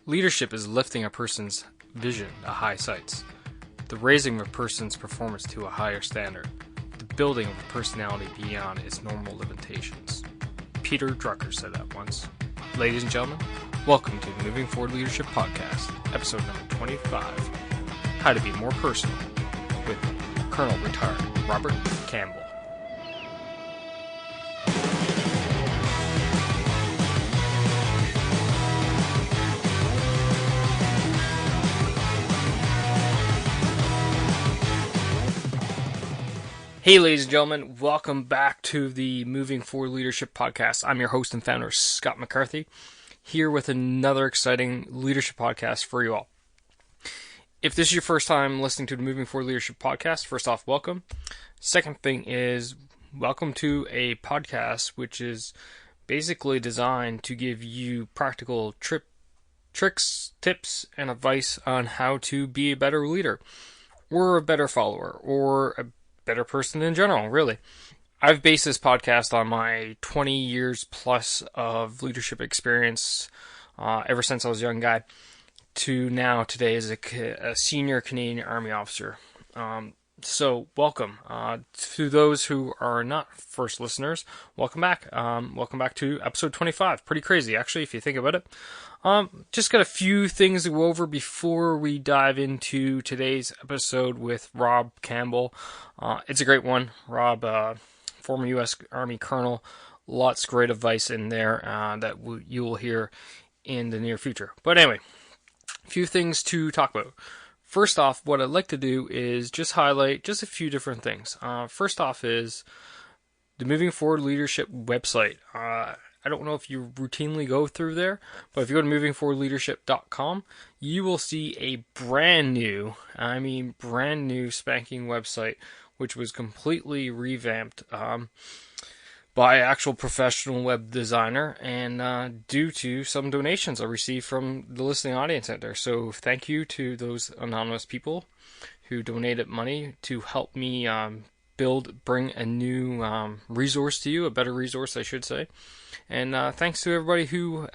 Leadership is lifting a person's vision to high heights, the raising of a person's performance to a higher standard, the building of a personality beyond its normal limitations. Peter Drucker said that once. Ladies and gentlemen, welcome to the Moving Forward Leadership Podcast, episode number 25, How to Be More Personal, with Colonel Retired Robert Campbell. Hey ladies and gentlemen, welcome back to the Moving Forward Leadership Podcast. I'm your host and founder, Scott McCarthy, here with another exciting leadership podcast for you all. If this is your first time listening to the Moving Forward Leadership Podcast, first off, welcome. Second thing is, welcome to a podcast which is basically designed to give you practical tricks, tips, and advice on how to be a better leader, or a better follower, or a better person in general, really. I've based this podcast on my 20 years plus of leadership experience ever since I was a young guy to now today as a senior Canadian Army officer. So welcome. To those who are not first listeners, welcome back. Welcome back to episode 25. Pretty crazy, actually, if you think about it. Just got a few things to go over before we dive into today's episode with Rob Campbell. It's a great one. Rob, former U.S. Army colonel, lots of great advice in there that you will hear in the near future. But anyway, a few things to talk about. First off, what I'd like to do is just highlight just a few different things. First off is the Moving Forward Leadership website. I don't know if you routinely go through there, but if you go to movingforwardleadership.com, you will see a brand new spanking website, which was completely revamped by actual professional web designer, and due to some donations I received from the listening audience out there. So thank you to those anonymous people who donated money to help me bring a new resource to you, a better resource, I should say. And thanks to everybody who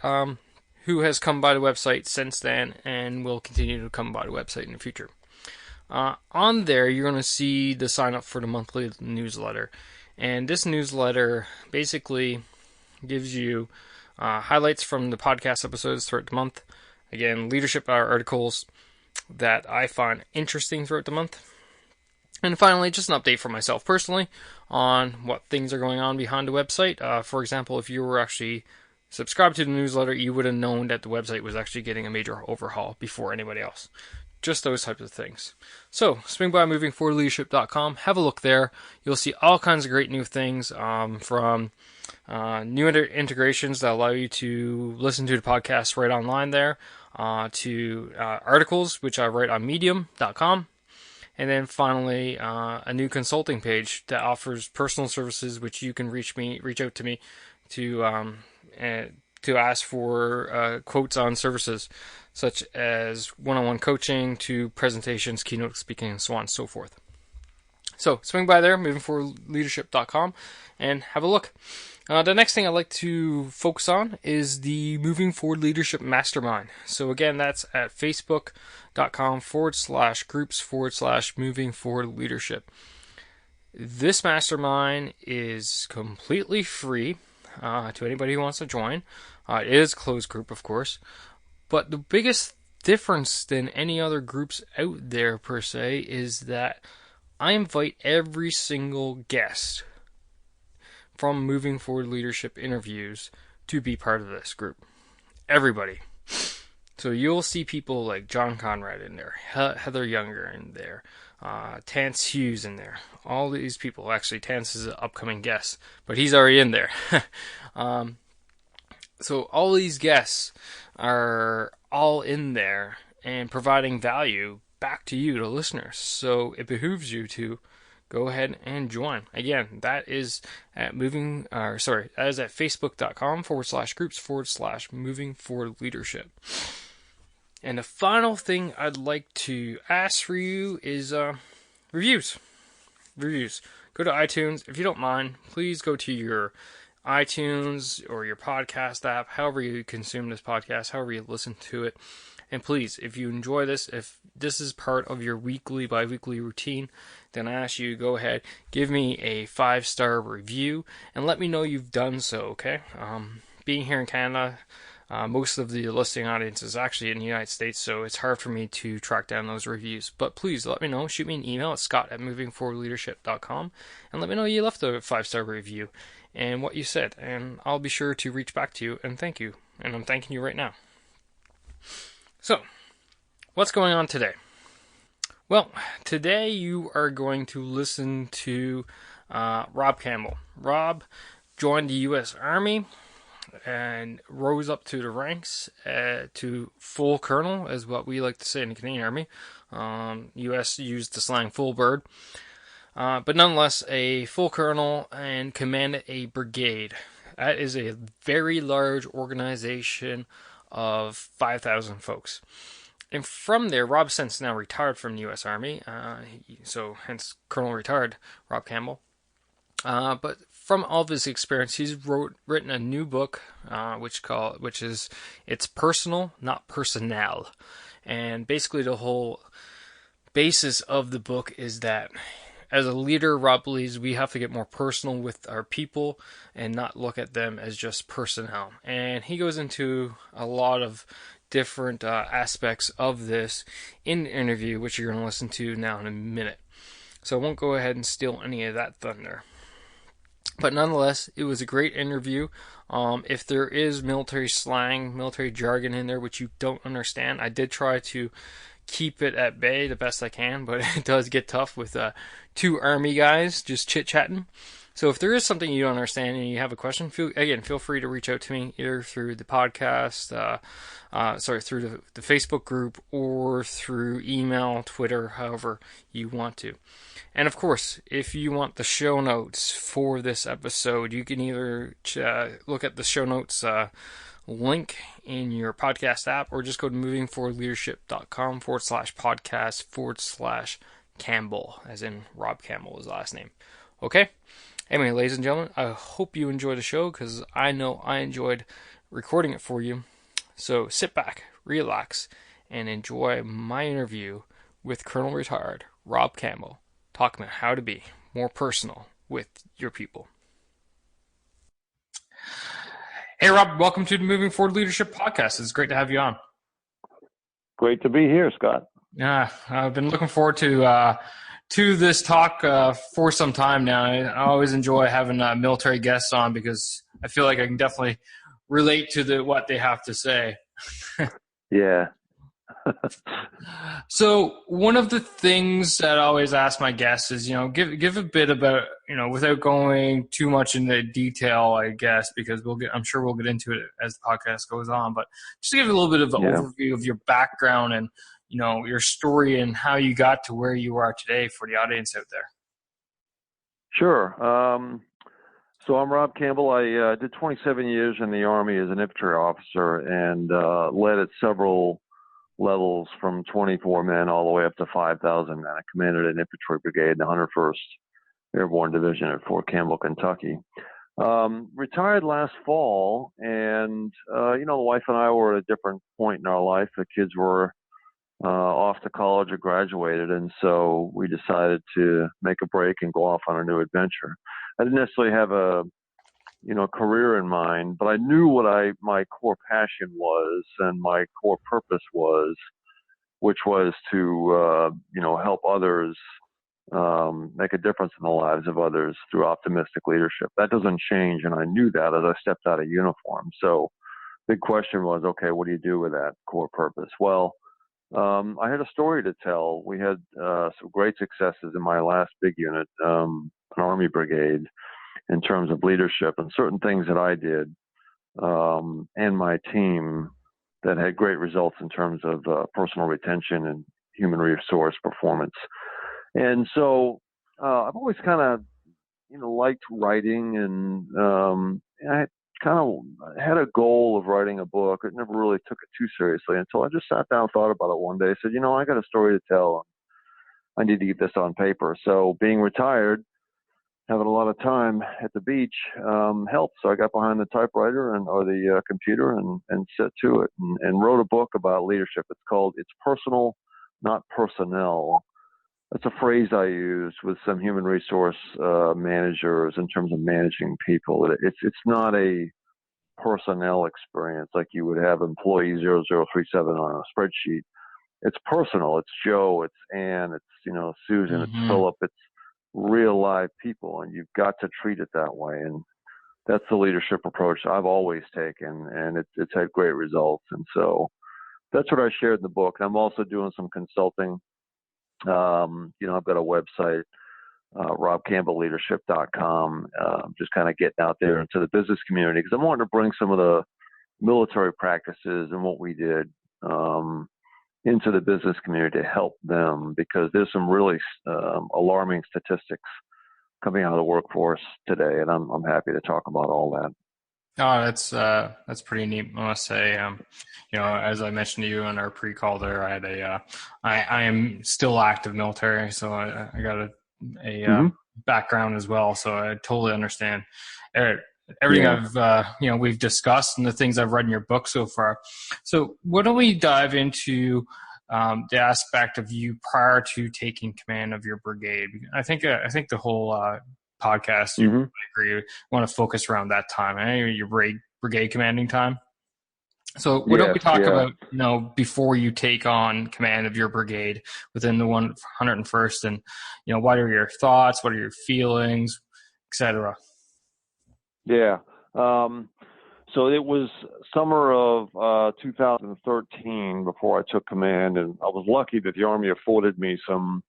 has come by the website since then and will continue to come by the website in the future. On there, you're going to see the sign up for the monthly newsletter. And this newsletter basically gives you highlights from the podcast episodes throughout the month. Again, leadership articles that I find interesting throughout the month. And finally, just an update for myself personally on what things are going on behind the website. For example, if you were actually subscribed to the newsletter, you would have known that the website was actually getting a major overhaul before anybody else. Just those types of things. So, swing by movingforwardleadership.com, have a look there. You'll see all kinds of great new things, from new integrations that allow you to listen to the podcast right online there, to articles, which I write on medium.com. And then finally, a new consulting page that offers personal services, which you can reach out to me to ask for quotes on services, such as one-on-one coaching to presentations, keynote speaking, and so on and so forth. So swing by there, movingforwardleadership.com, and have a look. The next thing I'd like to focus on is the Moving Forward Leadership Mastermind. So again, that's at facebook.com/groups/Moving Forward Leadership. This mastermind is completely free to anybody who wants to join. It is a closed group, of course. But the biggest difference than any other groups out there, per se, is that I invite every single guest from Moving Forward Leadership interviews to be part of this group. Everybody. So you'll see people like John Conrad in there, Heather Younger in there, Tance Hughes in there. All these people. Actually, Tance is an upcoming guest, but he's already in there. So all these guests are all in there and providing value back to you, the listeners. So it behooves you to go ahead and join. Again, that is at facebook.com/groups/Moving Forward Leadership. And the final thing I'd like to ask for you is reviews. Go to iTunes. If you don't mind, please go to your iTunes or your podcast app, however you consume this podcast, however you listen to it. And please, if you enjoy this, if this is part of your weekly, bi-weekly routine, then I ask you to go ahead, give me a 5-star review, and let me know you've done so, okay? Being here in Canada, most of the listening audience is actually in the United States, so it's hard for me to track down those reviews. But please let me know. Shoot me an email at scott@movingforwardleadership.com, and let me know you left a 5-star review and what you said, and I'll be sure to reach back to you and thank you. And I'm thanking you right now. So, what's going on today? Well, today you are going to listen to Rob Campbell. Rob joined the U.S. Army and rose up to the ranks to full colonel, is what we like to say in the Canadian Army. U.S. used the slang full bird. But nonetheless, a full colonel and commanded a brigade. That is a very large organization of 5,000 folks. And from there, Rob since now retired from the U.S. Army, so hence Colonel retired Rob Campbell. But from all of his experience, he's written a new book, which is It's Personal, Not Personnel. And basically the whole basis of the book is that as a leader, Rob believes we have to get more personal with our people and not look at them as just personnel. And he goes into a lot of different aspects of this in the interview, which you're going to listen to now in a minute. So I won't go ahead and steal any of that thunder. But nonetheless, it was a great interview. If there is military slang, military jargon in there which you don't understand, I did try to keep it at bay the best I can, but it does get tough with 2 Army guys just chit-chatting. So if there is something you don't understand and you have a question, feel free to reach out to me either through the podcast, through the Facebook group, or through email, Twitter, however you want to. And of course, if you want the show notes for this episode, you can either look at the show notes link in your podcast app, or just go to movingforwardleadership.com/podcast/Campbell, as in Rob Campbell, his last name. Okay? Anyway, ladies and gentlemen, I hope you enjoy the show, because I know I enjoyed recording it for you. So sit back, relax, and enjoy my interview with Colonel Retired Rob Campbell, talking about how to be more personal with your people. Hey, Rob, welcome to the Moving Forward Leadership Podcast. It's great to have you on. Great to be here, Scott. Yeah, I've been looking forward to this talk for some time now. I always enjoy having military guests on, because I feel like I can definitely relate to what they have to say. Yeah. So one of the things that I always ask my guests is, give a bit about, without going too much into detail, I guess, because I'm sure we'll get into it as the podcast goes on, but just give a little bit of an overview of your background and, your story and how you got to where you are today for the audience out there. Sure. So I'm Rob Campbell. I did 27 years in the Army as an infantry officer and led at several levels from 24 men all the way up to 5,000 men. I commanded an infantry brigade in the 101st Airborne Division at Fort Campbell, Kentucky. Retired last fall, and, the wife and I were at a different point in our life. The kids were off to college or graduated, and so we decided to make a break and go off on a new adventure. I didn't necessarily have a career in mind, but I knew what my core passion was and my core purpose was, which was to, help others, make a difference in the lives of others through optimistic leadership. That doesn't change, and I knew that as I stepped out of uniform. So big question was, okay, what do you do with that core purpose? Well, I had a story to tell. We had some great successes in my last big unit, an Army brigade, in terms of leadership and certain things that I did and my team that had great results in terms of personal retention and human resource performance. And so I've always kind of, liked writing, and I kind of had a goal of writing a book. I never really took it too seriously until I just sat down and thought about it one day. I said, I got a story to tell. I need to get this on paper. So being retired, having a lot of time at the beach helped. So I got behind the typewriter or the computer and set to it and wrote a book about leadership. It's called "It's Personal, Not Personnel." That's a phrase I use with some human resource managers in terms of managing people. It's not a personnel experience like you would have employee 0037 on a spreadsheet. It's personal. It's Joe. It's Ann. It's Susan. It's Philip. It's real live people, and you've got to treat it that way. And that's the leadership approach I've always taken, and it's had great results. And so that's what I shared in the book. I'm also doing some consulting. I've got a website, robcampbellleadership.com. Just kind of getting out there into the business community because I'm wanting to bring some of the military practices and what we did into the business community to help them, because there's some really alarming statistics coming out of the workforce today, and I'm happy to talk about all that. Oh, that's pretty neat, I must say. As I mentioned to you in our pre-call there, I had I am still active military, so I got a background as well, so I totally understand everything we've discussed and the things I've read in your book so far. So why don't we dive into the aspect of you prior to taking command of your brigade? I think the whole podcast, you agree, want to focus around that time. I know your brigade commanding time. So what don't we talk about, before you take on command of your brigade within the 101st, and what are your thoughts, what are your feelings, etc. Yeah. So it was summer of 2013 before I took command, and I was lucky that the Army afforded me some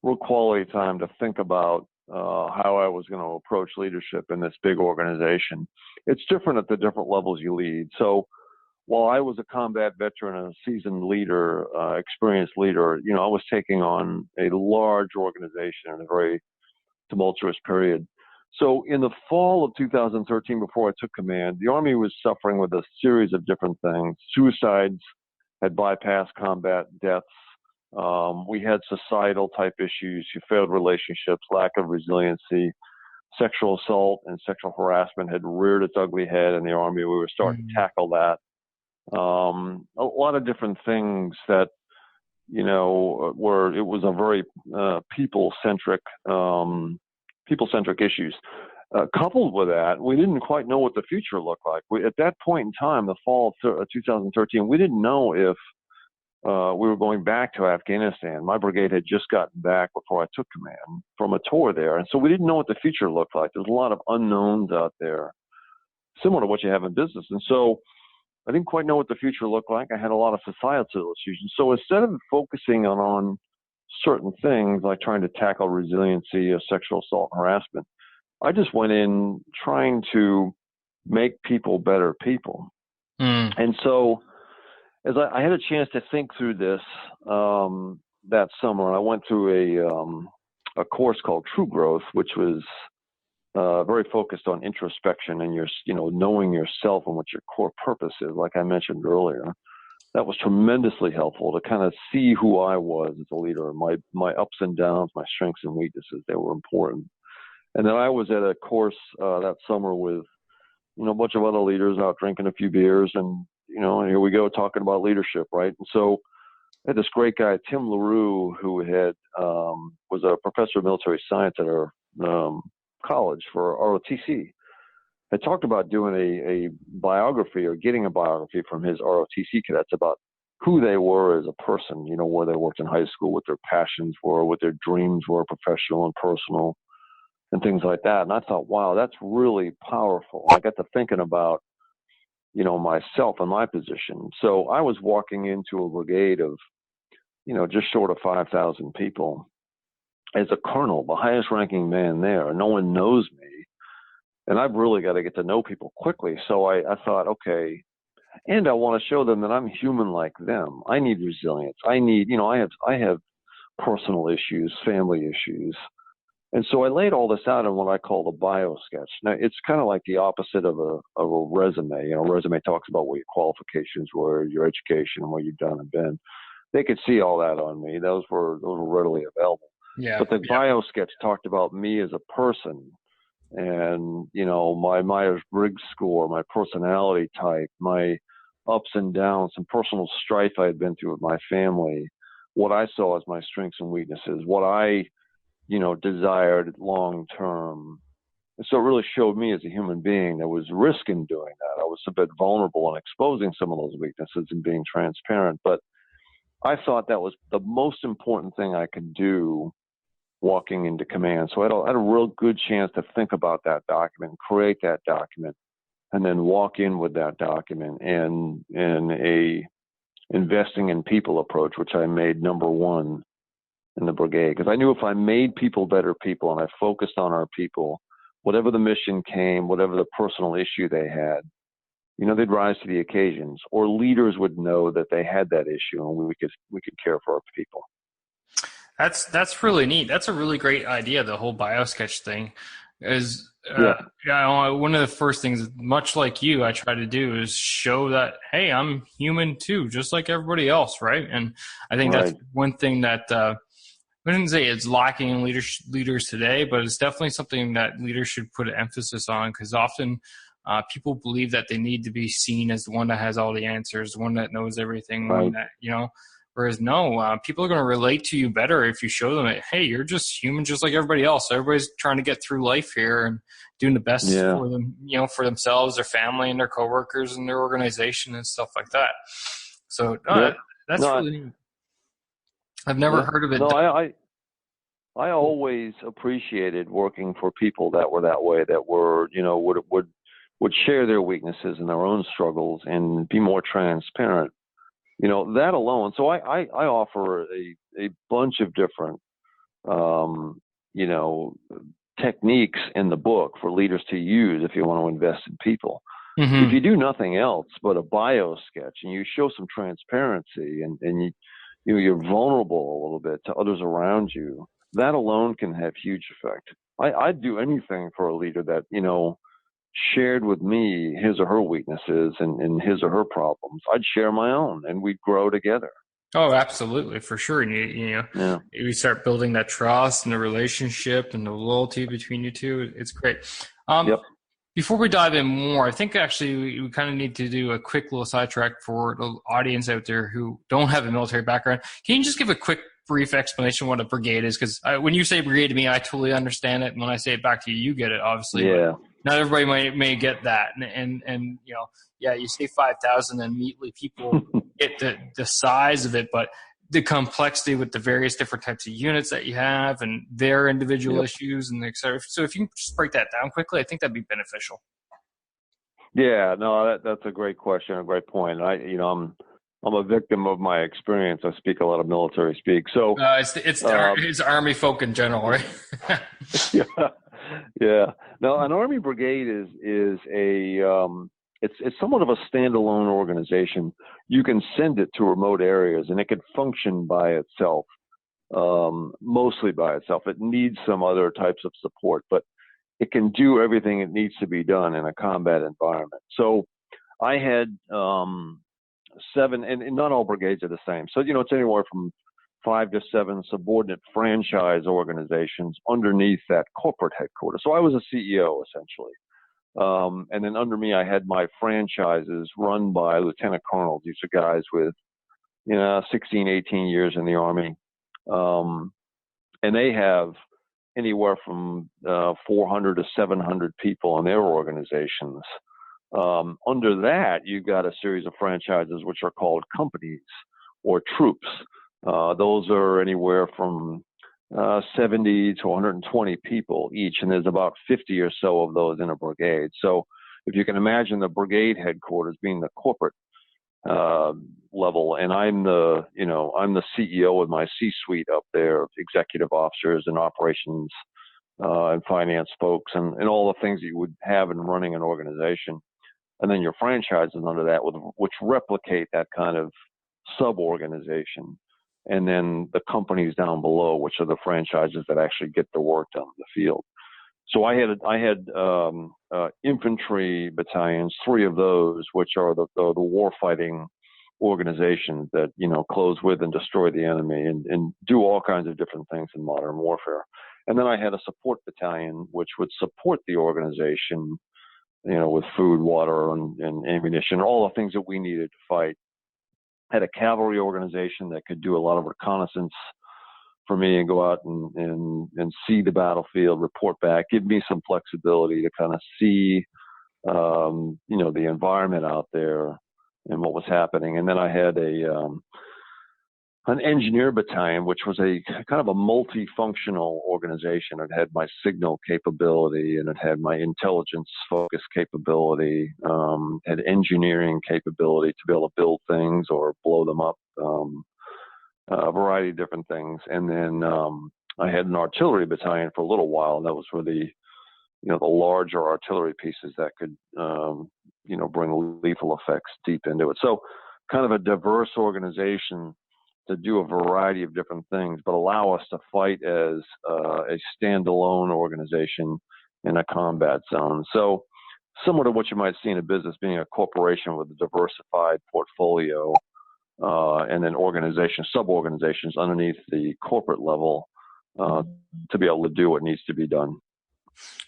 real quality time to think about how I was going to approach leadership in this big organization. It's different at the different levels you lead. So while I was a combat veteran and a seasoned leader, experienced leader, I was taking on a large organization in a very tumultuous period. So in the fall of 2013, before I took command, the Army was suffering with a series of different things. Suicides had bypassed combat deaths. We had societal type issues, failed relationships, lack of resiliency. Sexual assault and sexual harassment had reared its ugly head in the Army. We were starting to tackle that. A lot of different things that, it was a very people-centric issues. Coupled with that, we didn't quite know what the future looked like. At that point in time, the fall of 2013, we didn't know if we were going back to Afghanistan. My brigade had just gotten back before I took command from a tour there. And so we didn't know what the future looked like. There's a lot of unknowns out there, similar to what you have in business. And so I didn't quite know what the future looked like. I had a lot of societal issues. And so instead of focusing on certain things like trying to tackle resiliency of sexual assault and harassment, I just went in trying to make people better people. And so as I had a chance to think through this that summer, and I went through a course called True Growth, which was very focused on introspection and knowing yourself and what your core purpose is, like I mentioned earlier. That was tremendously helpful to kind of see who I was as a leader, my ups and downs, my strengths and weaknesses. They were important. And then I was at a course that summer with, a bunch of other leaders out drinking a few beers, and and here we go talking about leadership, right? And so I had this great guy, Tim LaRue, who was a professor of military science at our college for ROTC. I talked about doing a biography or getting a biography from his ROTC cadets about who they were as a person, where they worked in high school, what their passions were, what their dreams were, professional and personal, and things like that. And I thought, wow, that's really powerful. I got to thinking about, myself and my position. So I was walking into a brigade of, just short of 5,000 people as a colonel, the highest ranking man there. No one knows me. And I've really got to get to know people quickly. So I thought, okay, and I want to show them that I'm human like them. I need resilience. I need, I have personal issues, family issues. And so I laid all this out in what I call the bio sketch. Now, it's kind of like the opposite of a resume. A resume talks about what your qualifications were, your education, and what you've done and been. They could see all that on me. Those were readily available. Yeah. But the Yeah. bio sketch talked about me as a person, and my Myers-Briggs score, my personality type, my ups and downs, some personal strife I had been through with my family, what I saw as my strengths and weaknesses, what I desired long term. And so it really showed me as a human being there was risk in doing that. I was a bit vulnerable in exposing some of those weaknesses and being transparent. But I thought that was the most important thing I could do walking into command. So I had a real good chance to think about that document, create that document, and then walk in with that document and a investing in people approach, which I made number one in the brigade. Because I knew if I made people better people and I focused on our people, whatever the mission came, whatever the personal issue they had, they'd rise to the occasions, or leaders would know that they had that issue and we could care for our people. That's really neat. That's a really great idea. The whole biosketch thing is, Yeah, one of the first things, much like you, I try to do is show that, hey, I'm human too, just like everybody else, right? And I think that's right. one thing that I wouldn't say it's lacking in leaders today, but it's definitely something that leaders should put an emphasis on, because often people believe that they need to be seen as the one that has all the answers, the one that knows everything, one Right. that, whereas no, people are going to relate to you better if you show them that, hey, you're just human, just like everybody else. Everybody's trying to get through life here and doing the best Yeah. for them, for themselves, their family, and their coworkers, and their organization and stuff like that. So Yep. that's No. really neat. I've never Yeah. heard of it No. done. I always appreciated working for people that were that way, that were would share their weaknesses and their own struggles and be more transparent. That alone. So I offer a bunch of different um, you know techniques in the book for leaders to use if you want to invest in people. If Mm-hmm. you do nothing else but a bio sketch and you show some transparency and you're vulnerable a little bit to others around you, that alone can have huge effect. I'd do anything for a leader that shared with me his or her weaknesses and his or her problems. I'd share my own and we'd grow together. Oh, absolutely, for sure. And Yeah. you start building that trust and the relationship and the loyalty between you two. It's great. Um, Yep. Before we dive in more, I think actually we kind of need to do a quick little sidetrack for the audience out there who don't have a military background. Can you just give a quick, brief explanation of what a brigade is? Because when you say brigade to me, I totally understand it, and when I say it back to you, you get it, obviously. But Yeah. not everybody may get that, and yeah, you say 5,000, and immediately people get the size of it, but the complexity with the various different types of units that you have and their individual Yep. issues and et cetera. So if you can just break that down quickly, I think that'd be beneficial. Yeah. No, that's a great question, a great point. I'm a victim of my experience. I speak a lot of military speak. So, um, It's army folk in general, right? yeah, yeah. Now, an Army brigade is it's somewhat of a standalone organization. You can send it to remote areas, and it could function by itself, mostly by itself. It needs some other types of support, but it can do everything it needs to be done in a combat environment. So I had seven, and not all brigades are the same. So it's anywhere from 5 to 7 subordinate franchise organizations underneath that corporate headquarters. So I was a CEO essentially. And then under me, I had my franchises run by lieutenant colonels. These are guys with, 16, 18 years in the Army. Um, and they have anywhere from 400 to 700 people in their organizations. Under that, you've got a series of franchises which are called companies or troops. Those are anywhere from 70 to 120 people each, and there's about 50 or so of those in a brigade. So if you can imagine the brigade headquarters being the corporate level, and I'm the CEO with my C-suite up there, executive officers and operations and finance folks, and all the things that you would have in running an organization. And then your franchises under that, which replicate that kind of sub-organization. And then the companies down below, which are the franchises that actually get the work done in the field. So I had infantry battalions, 3 of those, which are the war fighting organization that, close with and destroy the enemy and do all kinds of different things in modern warfare. And then I had a support battalion, which would support the organization, with food, water, and ammunition, all the things that we needed to fight. Had a cavalry organization that could do a lot of reconnaissance for me and go out and see the battlefield, report back, give me some flexibility to kind of see, the environment out there and what was happening. And then I had an engineer battalion, which was a kind of a multifunctional organization. It had my signal capability, and it had my intelligence focus capability, had engineering capability to be able to build things or blow them up, a variety of different things. And then I had an artillery battalion for a little while, and that was for the larger artillery pieces that could, bring lethal effects deep into it. So kind of a diverse organization to do a variety of different things, but allow us to fight as a standalone organization in a combat zone. So similar to what you might see in a business, being a corporation with a diversified portfolio, and then sub-organizations underneath the corporate level to be able to do what needs to be done.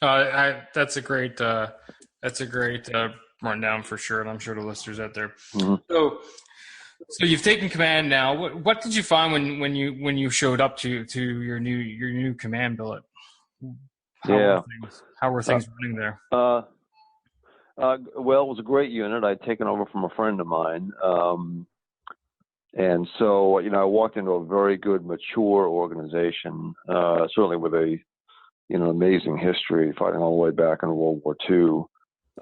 That's a great rundown for sure, and I'm sure the listeners out there. Mm-hmm. So you've taken command now. What did you find when you showed up to your new command billet? How were things running there? Well, it was a great unit. I'd taken over from a friend of mine. And so, I walked into a very good, mature organization, certainly with a, amazing history, fighting all the way back in World War II.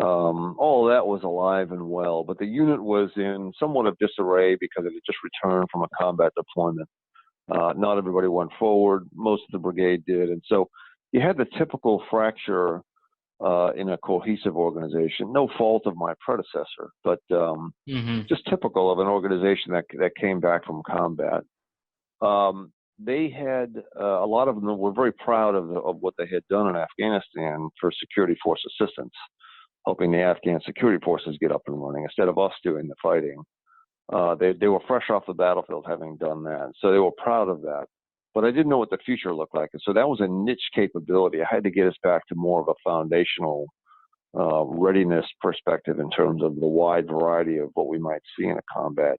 All of that was alive and well, but the unit was in somewhat of disarray because it had just returned from a combat deployment. Not everybody went forward. Most of the brigade did. And so you had the typical fracture in a cohesive organization. No fault of my predecessor, but just typical of an organization that came back from combat. They had a lot of them were very proud of what they had done in Afghanistan for security force assistance, helping the Afghan security forces get up and running instead of us doing the fighting. They were fresh off the battlefield having done that, so they were proud of that. But I didn't know what the future looked like, and so that was a niche capability. I had to get us back to more of a foundational readiness perspective in terms of the wide variety of what we might see in a combat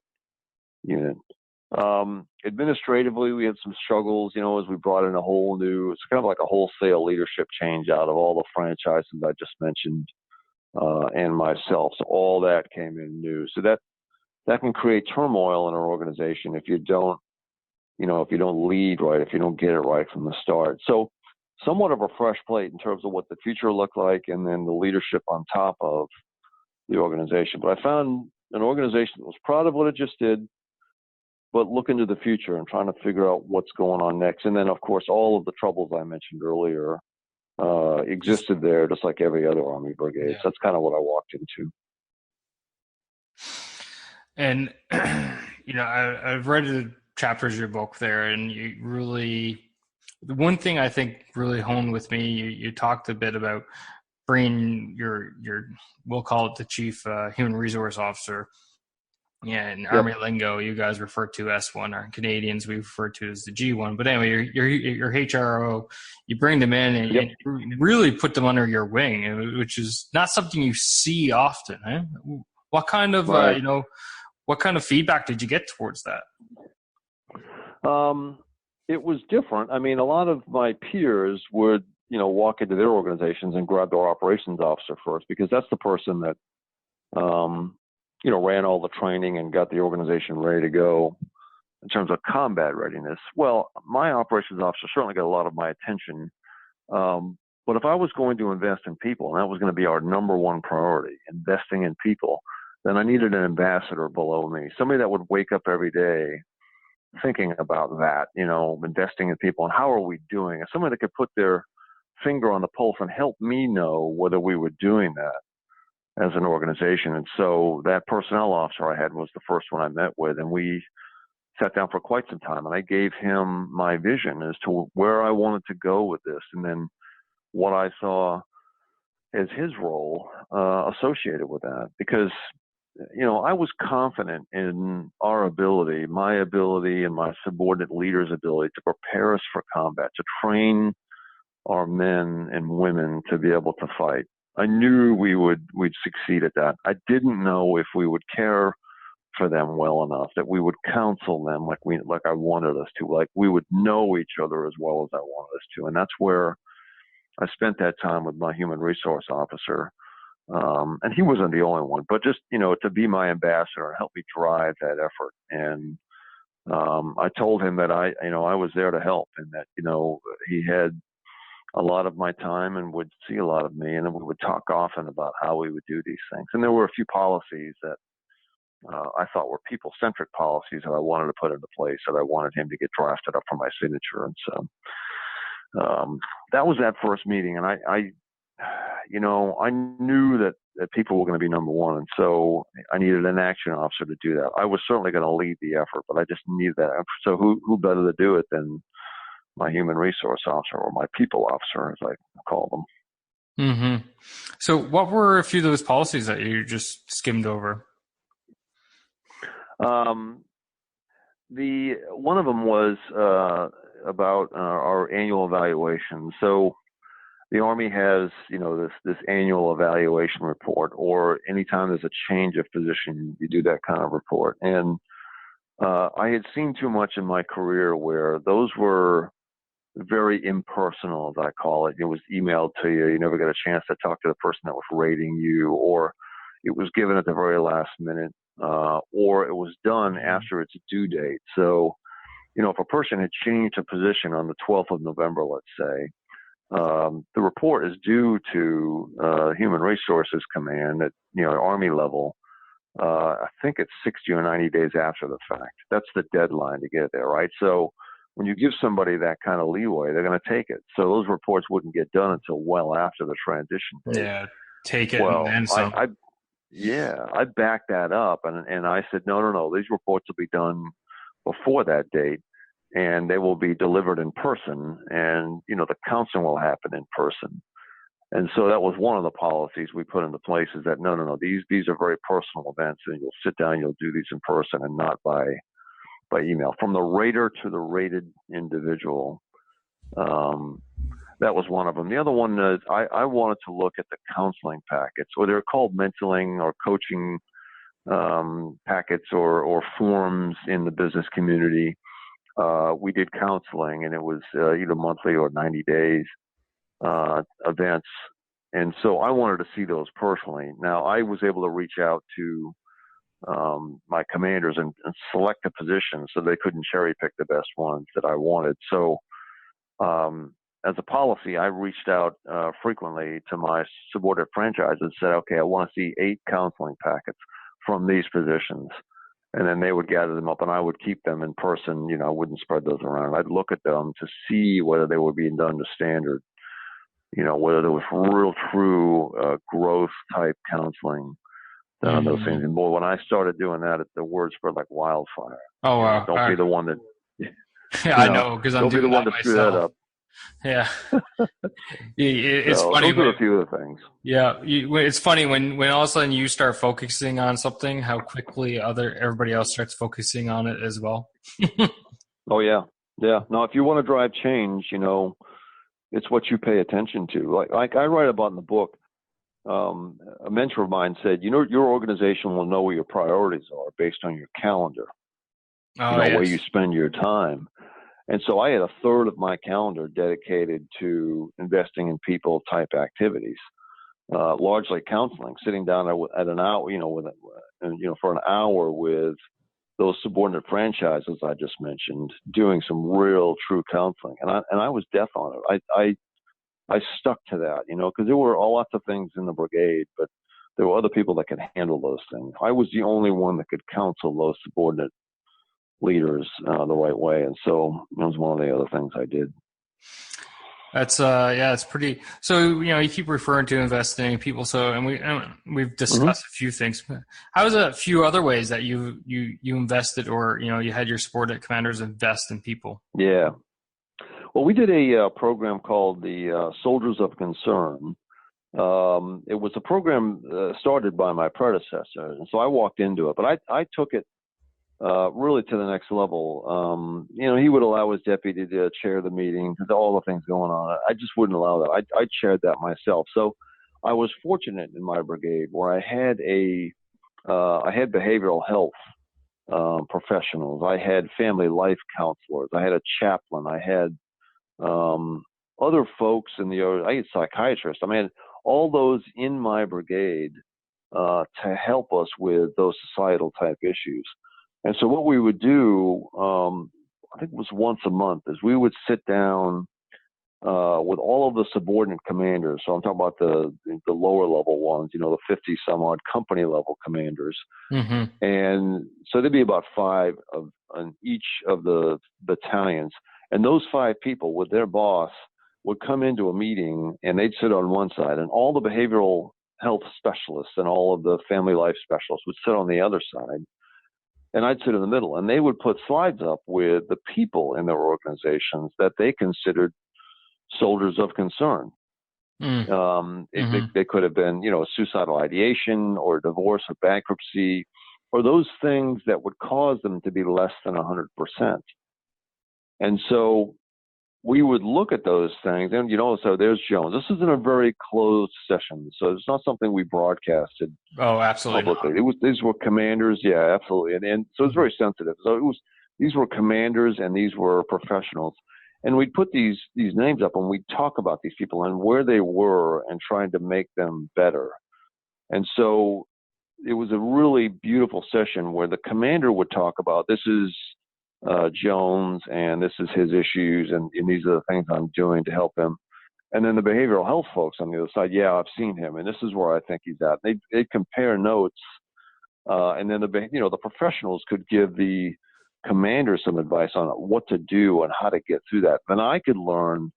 unit. Administratively, we had some struggles, as we brought in it's kind of like a wholesale leadership change out of all the franchises I just mentioned, and myself. So all that came in new. So that can create turmoil in our organization if you don't lead right, if you don't get it right from the start. So somewhat of a fresh plate in terms of what the future looked like, and then the leadership on top of the organization. But I found an organization that was proud of what it just did, but looking to the future and trying to figure out what's going on next. And then, of course, all of the troubles I mentioned earlier existed there, just like every other Army brigade. Yeah. So that's kind of what I walked into. And, I've read the chapters of your book there, and the one thing I think really honed with me, you talked a bit about bringing your we'll call it the chief human resource officer. Yeah, in Army lingo, you guys refer to S1, or Canadians, we refer to as the G1. But anyway, your HRO, you bring them in and you really put them under your wing, which is not something you see often. Eh? What kind of what kind of feedback did you get towards that? It was different. I mean, a lot of my peers would, walk into their organizations and grab their operations officer first, because that's the person that, ran all the training and got the organization ready to go in terms of combat readiness. Well, my operations officer certainly got a lot of my attention. But if I was going to invest in people, and that was going to be our number one priority, investing in people, then I needed an ambassador below me, somebody that would wake up every day thinking about that, investing in people and how are we doing, and somebody that could put their finger on the pulse and help me know whether we were doing that as an organization. And so that personnel officer I had was the first one I met with, and we sat down for quite some time, and I gave him my vision as to where I wanted to go with this, and then what I saw as his role associated with that. Because I was confident in our ability, my ability and my subordinate leaders' ability to prepare us for combat, to train our men and women to be able to fight. I knew we'd succeed at that. I didn't know if we would care for them well enough, that we would counsel them like I wanted us to, like we would know each other as well as I wanted us to. And that's where I spent that time with my human resource officer. And he wasn't the only one, but just, to be my ambassador and help me drive that effort. And I told him that I was there to help, and that, he had a lot of my time and would see a lot of me, and we would talk often about how we would do these things. And there were a few policies that I thought were people-centric policies that I wanted to put into place, that I wanted him to get drafted up for my signature. And so that was that first meeting, and I knew that people were going to be number one, and so I needed an action officer to do that. I was certainly going to lead the effort, but I just needed that. So who better to do it than my human resource officer, or my people officer, as I call them. Mm-hmm. So what were a few of those policies that you just skimmed over? The one of them was about our annual evaluation. So the Army has, this annual evaluation report, or anytime there's a change of position, you do that kind of report. And I had seen too much in my career where those were very impersonal, as I call it. It was emailed to you. You never got a chance to talk to the person that was rating you, or it was given at the very last minute, or it was done after its due date. So, if a person had changed a position on the 12th of November, let's say, the report is due to Human Resources Command at Army level. I think it's 60 or 90 days after the fact. That's the deadline to get it there, right? So when you give somebody that kind of leeway, they're going to take it. So those reports wouldn't get done until well after the transition date. Yeah, take it well, and then some. I backed that up, and I said, no, these reports will be done before that date, and they will be delivered in person, and the counseling will happen in person. And so that was one of the policies we put into place, is that no, these are very personal events, and you'll sit down, you'll do these in person and not by email. From the rater to the rated individual, that was one of them. The other one is I wanted to look at the counseling packets, or they're called mentoring or coaching packets or forms in the business community. We did counseling, and it was either monthly or 90 days events. And so I wanted to see those personally. Now, I was able to reach out to my commanders and select a position, so they couldn't cherry pick the best ones that I wanted. So as a policy, I reached out frequently to my subordinate franchises and said, okay, I want to see 8 counseling packets from these positions. And then they would gather them up, and I would keep them in person. I wouldn't spread those around. I'd look at them to see whether they were being done to standard, whether there was real, true growth type counseling done on those things. And boy, when I started doing that, the word spread like wildfire. Oh, wow. Don't be the one that. Yeah, I know, because I'm doing that myself. Don't be the one to screw that up. Yeah. It's funny. Those are a few of the things. Yeah. It's funny when all of a sudden you start focusing on something, how quickly everybody else starts focusing on it as well. Oh, yeah. Yeah. Now, if you want to drive change, it's what you pay attention to. Like I write about in the book, a mentor of mine said, your organization will know what your priorities are based on your calendar, where you spend your time. And so I had a third of my calendar dedicated to investing in people type activities, largely counseling, sitting down at an hour, for an hour with those subordinate franchises I just mentioned, doing some real true counseling. And I was deaf on it. I stuck to that, because there were lots of things in the brigade, but there were other people that could handle those things. I was the only one that could counsel those subordinate leaders the right way, and so that was one of the other things I did. That's it's pretty. So you keep referring to investing in people. So we've discussed a few things. How's a few other ways that you invested, or you had your subordinate commanders invest in people? Yeah. Well, we did a program called the Soldiers of Concern, It was a program started by my predecessor, and so I walked into it. But I took it really to the next level. He would allow his deputy to chair the meeting because all the things going on. I just wouldn't allow that. I chaired that myself. So I was fortunate in my brigade where I had behavioral health professionals. I had family life counselors. I had a chaplain. I had other folks I had psychiatrists. I mean, all those in my brigade to help us with those societal type issues. And so what we would do, I think it was once a month, is we would sit down with all of the subordinate commanders. So I'm talking about the lower level ones, the 50 some odd company level commanders. Mm-hmm. And so there'd be about five on each of the battalions. And those five people with their boss would come into a meeting and they'd sit on one side, and all the behavioral health specialists and all of the family life specialists would sit on the other side. And I'd sit in the middle, and they would put slides up with the people in their organizations that they considered soldiers of concern. They could have been, suicidal ideation or divorce or bankruptcy, or those things that would cause them to be less than 100%. And so we would look at those things, and so there's Jones. This isn't a very closed session, so it's not something we broadcasted. Oh, absolutely publicly. not. These were commanders, yeah, absolutely, and so it's very sensitive. So these were commanders and these were professionals, and we'd put these names up and we'd talk about these people and where they were and trying to make them better. And so it was a really beautiful session where the commander would talk about, this is Jones, and this is his issues, and these are the things I'm doing to help him. And then the behavioral health folks on the other side, yeah, I've seen him, and this is where I think he's at. They compare notes, and then the professionals could give the commander some advice on what to do and how to get through that. And I could learn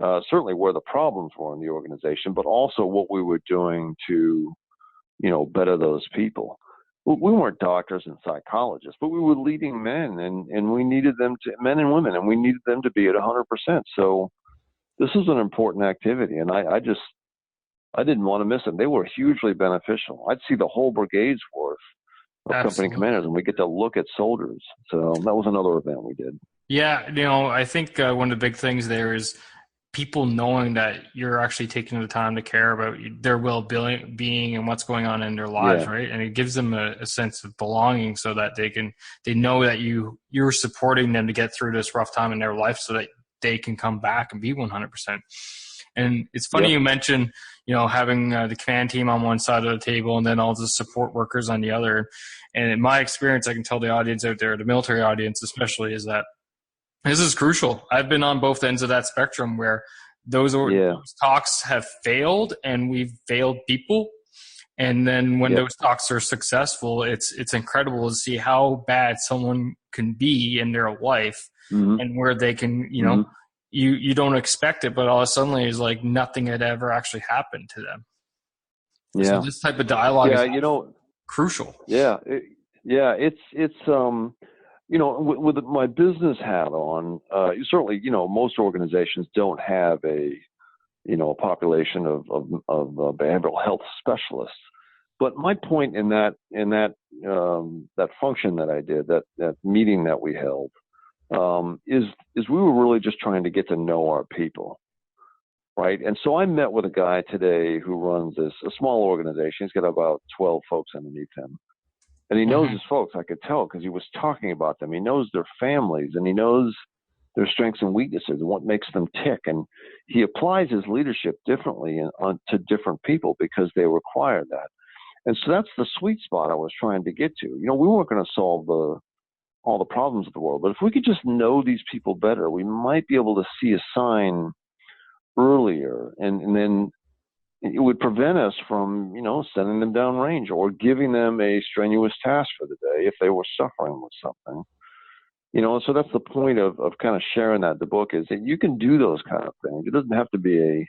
certainly where the problems were in the organization, but also what we were doing to, better those people. We weren't doctors and psychologists, but we were leading men, and we needed them to, men and women, and we needed them to be at 100%. So this is an important activity, and I didn't want to miss them. They were hugely beneficial. I'd see the whole brigade's worth of company commanders, and we get to look at soldiers. So that was another event we did. Yeah, I think one of the big things there is people knowing that you're actually taking the time to care about their well-being and what's going on in their lives, right? And it gives them a sense of belonging, so that they know that you're supporting them to get through this rough time in their life, so that they can come back and be 100%. And it's funny you mentioned, having the command team on one side of the table and then all the support workers on the other. And in my experience, I can tell the audience out there, the military audience especially, is that this is crucial. I've been on both ends of that spectrum where those talks have failed, and we've failed people. And then when those talks are successful, it's incredible to see how bad someone can be in their life, and where they can, you don't expect it, but all of a sudden it's like nothing had ever actually happened to them. Yeah. So this type of dialogue is crucial. Yeah. It's with my business hat on, certainly, most organizations don't have a population of behavioral health specialists. But my point in that function that I did, that meeting that we held, is we were really just trying to get to know our people, right? And so I met with a guy today who runs a small organization. He's got about 12 folks underneath him. And he knows his folks, I could tell, because he was talking about them. He knows their families, and he knows their strengths and weaknesses and what makes them tick. And he applies his leadership differently to different people because they require that. And so that's the sweet spot I was trying to get to. We weren't going to solve all the problems of the world, but if we could just know these people better, we might be able to see a sign earlier, and then it would prevent us from, sending them downrange or giving them a strenuous task for the day if they were suffering with something. So that's the point of kind of sharing that. The book is that you can do those kind of things. It doesn't have to be a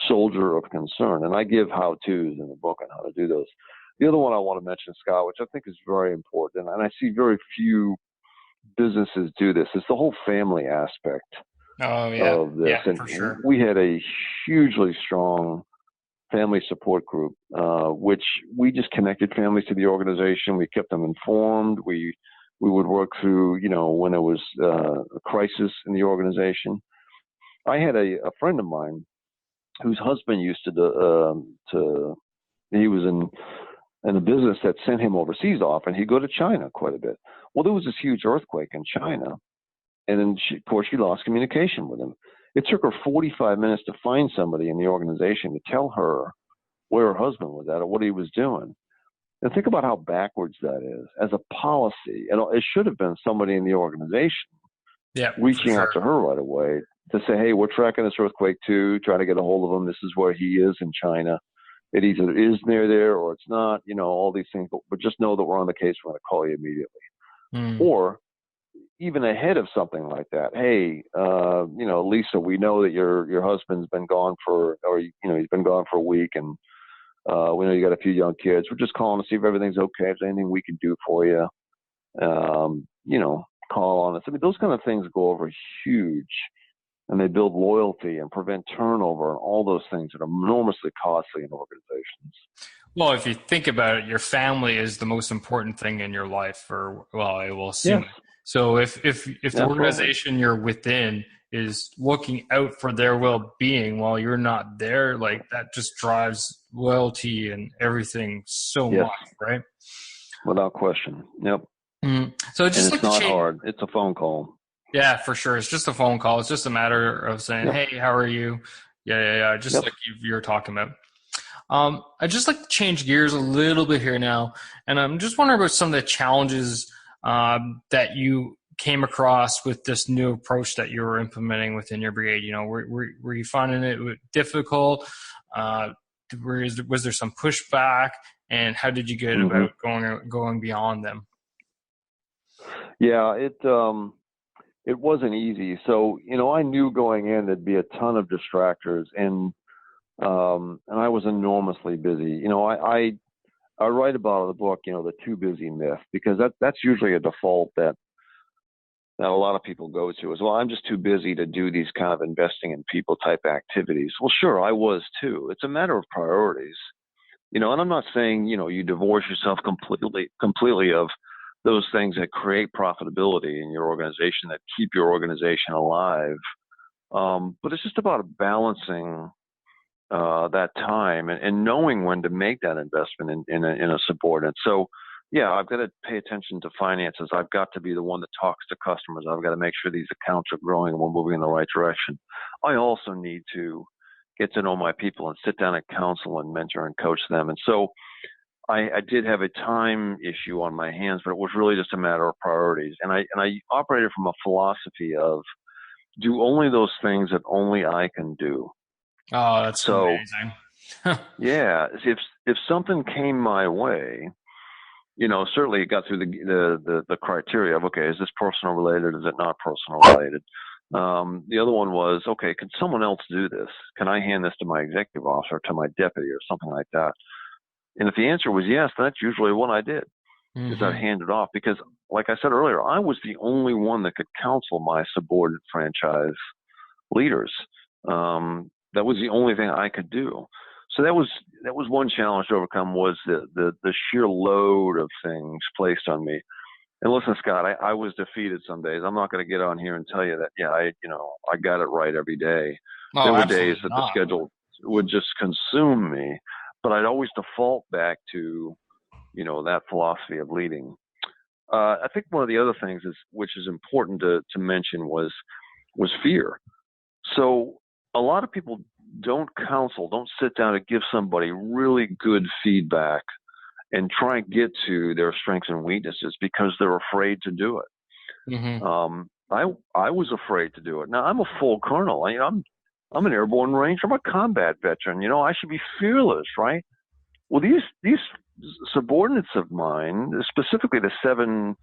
soldier of concern. And I give how-tos in the book on how to do those. The other one I want to mention, Scott, which I think is very important, and I see very few businesses do this, is the whole family aspect of this. Yeah, and for sure. We had a hugely strong family support group, which we just connected families to the organization. We kept them informed. We would work through, when there was a crisis in the organization. I had a friend of mine whose husband used to he was in a business that sent him overseas often. He'd go to China quite a bit. Well, there was this huge earthquake in China, and then of course she lost communication with him. It took her 45 minutes to find somebody in the organization to tell her where her husband was at or what he was doing. And think about how backwards that is as a policy. And it should have been somebody in the organization Yeah, for reaching out sure. to her right away to say, hey, we're tracking this earthquake too, try to get a hold of him. This is where he is in China. It either is near there or it's not, all these things. But just know that we're on the case. We're going to call you immediately. Mm. Or even ahead of something like that. Hey, Lisa, we know that your husband's been gone he's been gone for a week, and we know you got a few young kids. We're just calling to see if everything's okay. If there's anything we can do for you, call on us. I mean, those kind of things go over huge, and they build loyalty and prevent turnover and all those things that are enormously costly in organizations. Well, if you think about it, your family is the most important thing in your life, or well, I will Yes, assume. So if the absolutely. organization you're within is looking out for their well-being while you're not there, like that just drives loyalty and everything so Yes, much, right? without question. Yep. So I'd And just like it's to not change. hard. It's a phone call. Yeah, for sure. It's just a phone call. It's just a matter of saying, Yep. "Hey, how are you?" Yeah. Just Yep. like you were talking about. I'd just like to change gears a little bit here now, and I'm just wondering about some of the challenges that you came across with this new approach that you were implementing within your brigade. Were you finding it difficult? Uh, was there some pushback, and how did you get Mm-hmm. about going beyond them? Yeah, it wasn't easy. So, I knew going in there'd be a ton of distractors, and I was enormously busy. I write about in the book, the too busy myth, because that's usually a default that a lot of people go to as well. I'm just too busy to do these kind of investing in people type activities. Well, sure, I was too. It's a matter of priorities. And I'm not saying, you divorce yourself completely of those things that create profitability in your organization, that keep your organization alive. But it's just about balancing that time and knowing when to make that investment in a subordinate. So, yeah, I've got to pay attention to finances. I've got to be the one that talks to customers. I've got to make sure these accounts are growing and we're moving in the right direction. I also need to get to know my people and sit down and counsel and mentor and coach them. And so I did have a time issue on my hands, but it was really just a matter of priorities. And I operated from a philosophy of do only those things that only I can do. Oh, that's So amazing. yeah, if something came my way, certainly it got through the criteria of, okay, is this personal related? Is it not personal related? The other one was, okay, can someone else do this? Can I hand this to my executive officer, to my deputy, or something like that? And if the answer was yes, that's usually what I did, is I Hmm. handed off, because, like I said earlier, I was the only one that could counsel my subordinate franchise leaders. That was the only thing I could do. So that was one challenge to overcome, was the sheer load of things placed on me. And listen, Scott, I was defeated some days. I'm not going to get on here and tell you that, yeah, I got it right every day. There Oh, were days absolutely that the not. schedule would just consume me, but I'd always default back to, that philosophy of leading. I think one of the other things which is important to mention was fear. So a lot of people don't sit down and give somebody really good feedback and try and get to their strengths and weaknesses because they're afraid to do it. Hmm. I was afraid to do it. Now I'm a full colonel. I'm an airborne ranger. I'm a combat veteran. I should be fearless, right? Well, these subordinates of mine, specifically the 7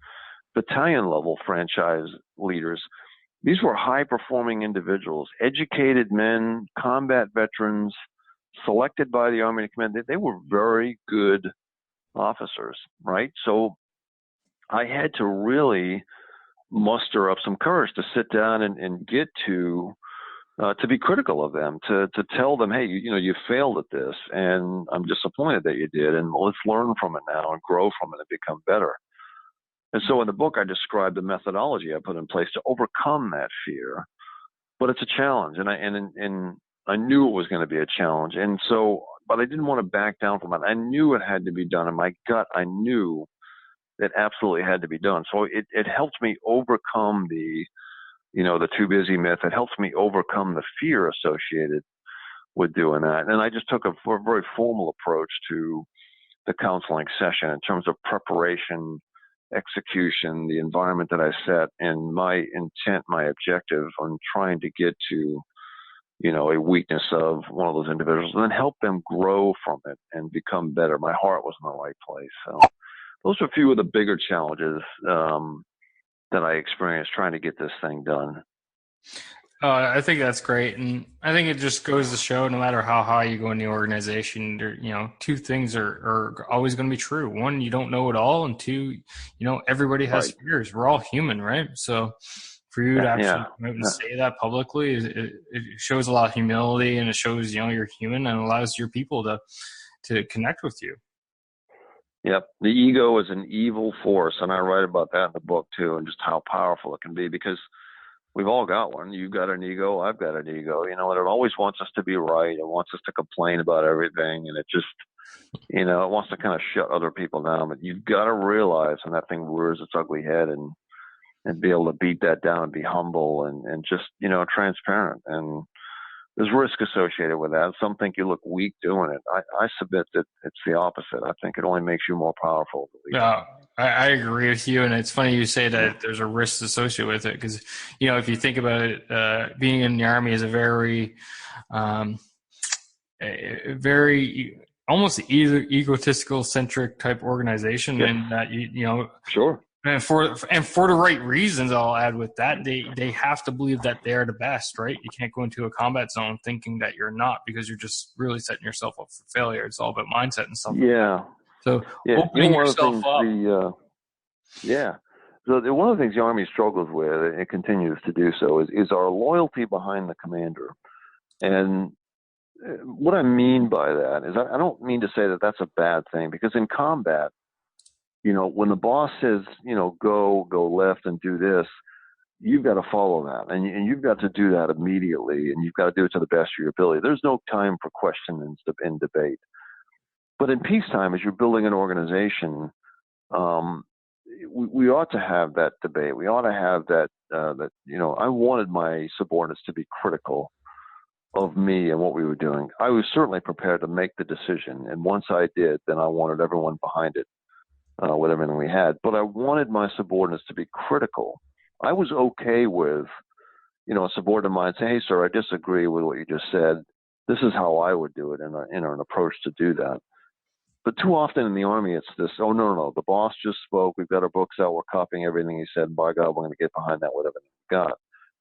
battalion level franchise leaders, these were high performing individuals, educated men, combat veterans, selected by the Army to Command. They were very good officers, right? So I had to really muster up some courage to sit down and get to to be critical of them, to tell them, hey, you failed at this, and I'm disappointed that you did, and let's learn from it now and grow from it and become better. And so in the book, I describe the methodology I put in place to overcome that fear. But it's a challenge, and I knew it was going to be a challenge, and so, but I didn't want to back down from it. I knew it had to be done. In my gut, I knew it absolutely had to be done. So it helped me overcome the too busy myth. It helps me overcome the fear associated with doing that. And I just took a very formal approach to the counseling session in terms of preparation, execution, the environment that I set, and my intent, my objective on trying to get to, a weakness of one of those individuals and then help them grow from it and become better. My heart was in the right place. So those are a few of the bigger challenges that I experienced trying to get this thing done. I think that's great, and I think it just goes to show, no matter how high you go in the organization, two things are always going to be true. One, you don't know it all, and two, everybody has fears. We're all human, right? So, for you to actually come out and say that publicly, it shows a lot of humility, and it shows you're human, and allows your people to connect with you. Yep, the ego is an evil force, and I write about that in the book too, and just how powerful it can be, because we've all got one. You've got an ego. I've got an ego. And it always wants us to be right. It wants us to complain about everything. And it just, it wants to kind of shut other people down. But you've got to realize when that thing rears its ugly head and be able to beat that down and be humble and just, transparent. And there's risk associated with that. Some think you look weak doing it. I submit that it's the opposite. I think it only makes you more powerful. Yeah, I agree with you. And it's funny you say that there's a risk associated with it, because, if you think about it, being in the Army is a very almost egotistical centric type organization. Yeah. And that, sure. And for the right reasons, I'll add with that, they have to believe that they're the best, right? You can't go into a combat zone thinking that you're not, because you're just really setting yourself up for failure. It's all about mindset and stuff. Yeah. So opening yourself up. So one of the things the Army struggles with, and it continues to do so, is our loyalty behind the commander. And what I mean by that is I don't mean to say that that's a bad thing, because in combat, when the boss says, go left and do this, you've got to follow that. And you've got to do that immediately, and you've got to do it to the best of your ability. There's no time for question and debate. But in peacetime, as you're building an organization, we ought to have that debate. We ought to have that, I wanted my subordinates to be critical of me and what we were doing. I was certainly prepared to make the decision. And once I did, then I wanted everyone behind it. With everything we had, but I wanted my subordinates to be critical. I was okay with, a subordinate of mine saying, "Hey, sir, I disagree with what you just said. This is how I would do it in an approach to do that." But too often in the Army, it's this: "Oh no, the boss just spoke. We've got our books out. We're copying everything he said. And by God, we're going to get behind that with everything we've got."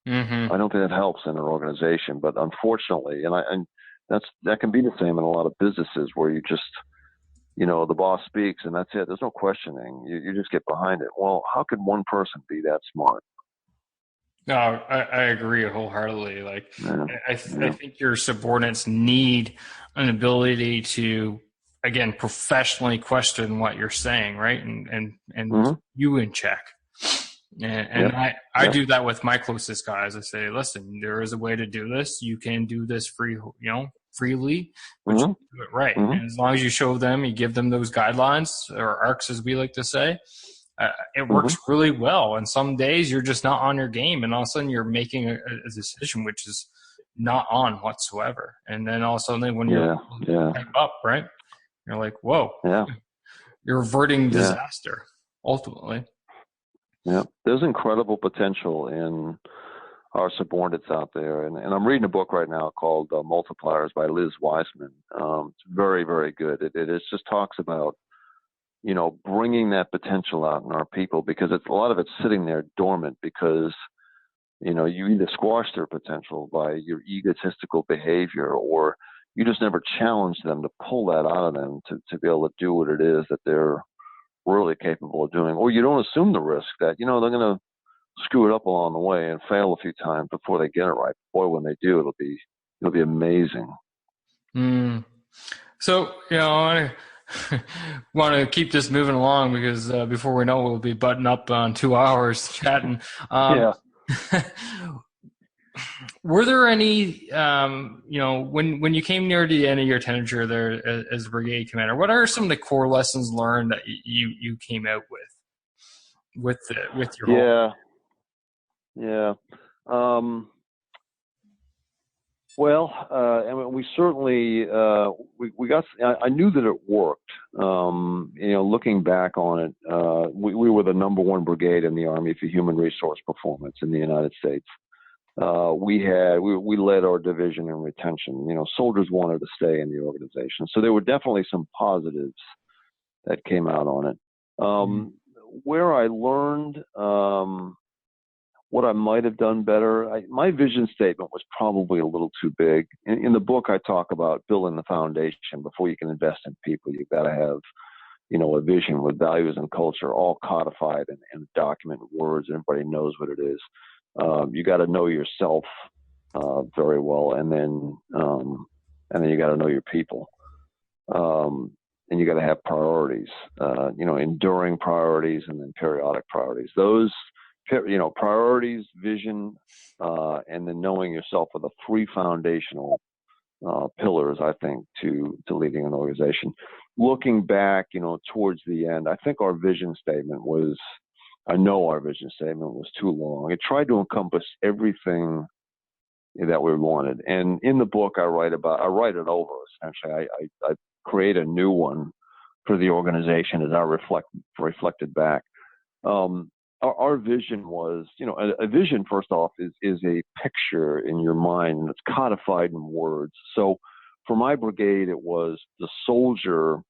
Mm-hmm. I don't think that helps in an organization, but unfortunately, and that can be the same in a lot of businesses where you just, the boss speaks and that's it. There's no questioning. You just get behind it. Well, how could one person be that smart? No, I agree wholeheartedly. I think your subordinates need an ability to, again, professionally question what you're saying, right? And mm-hmm. you in check. And I do that with my closest guys. I say, listen, there is a way to do this. You can do this freely, but you do it right. Mm-hmm. And as long as you show them, you give them those guidelines or arcs, as we like to say, it works really well. And some days you're just not on your game, and all of a sudden you're making a decision which is not on whatsoever. And then all of a sudden when you're up, right, you're like, whoa, you're averting disaster ultimately. Yeah, there's incredible potential in our subordinates out there. And I'm reading a book right now called Multipliers by Liz Wiseman. It's very, very good. It just talks about, bringing that potential out in our people, because a lot of it's sitting there dormant because, you either squash their potential by your egotistical behavior, or you just never challenge them to pull that out of them to be able to do what it is that they're really capable of doing, or you don't assume the risk that, they're going to screw it up along the way and fail a few times before they get it right. Boy, when they do, it'll be amazing. Mm. So, I want to keep this moving along because before we know, we'll be butting up on 2 hours chatting. Yeah. Were there any, when you came near the end of your tenure there as brigade commander, what are some of the core lessons learned that you came out with your whole? Yeah. Well, and we certainly we got. I knew that it worked. Looking back on it, we were the #1 brigade in the Army for human resource performance in the United States. We led our division in retention. Soldiers wanted to stay in the organization, so there were definitely some positives that came out on it. Where I learned what I might have done better, my vision statement was probably a little too big. In the book, I talk about building the foundation. Before you can invest in people, you've got to have, a vision with values and culture all codified and documented words. Everybody knows what it is. You got to know yourself very well, and then you got to know your people. And you got to have priorities, enduring priorities and then periodic priorities. Those, priorities, vision, and then knowing yourself are the 3 foundational pillars, I think, to leading an organization. Looking back, towards the end, I think our vision statement was too long. It tried to encompass everything that we wanted. And in the book, I write it over, essentially. I create a new one for the organization as I reflected back. Our vision was, a vision, first off, is a picture in your mind that's codified in words. So for my brigade, it was the soldier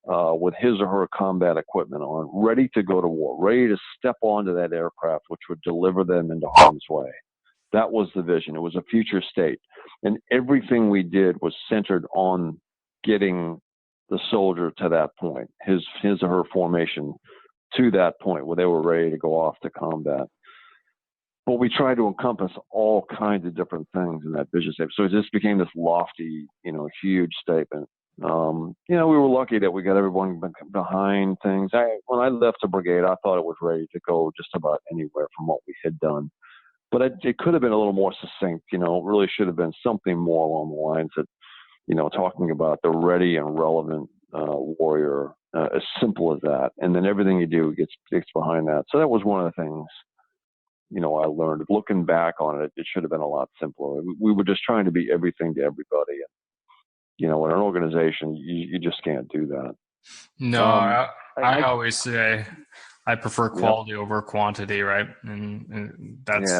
with his or her combat equipment on, ready to go to war, ready to step onto that aircraft, which would deliver them into harm's way. That was the vision. It was a future state. And everything we did was centered on getting the soldier to that point, his or her formation to that point where they were ready to go off to combat. But we tried to encompass all kinds of different things in that vision statement. So it just became this lofty, huge statement. We were lucky that we got everyone behind things. When I left the brigade, I thought it was ready to go just about anywhere from what we had done. But it could have been a little more succinct. It really should have been something more along the lines that, talking about the ready and relevant warrior, as simple as that. And then everything you do gets behind that. So that was one of the things, I learned. Looking back on it, it should have been a lot simpler. We were just trying to be everything to everybody. In an organization, you just can't do that. No, I always say I prefer quality over quantity, right? And that's,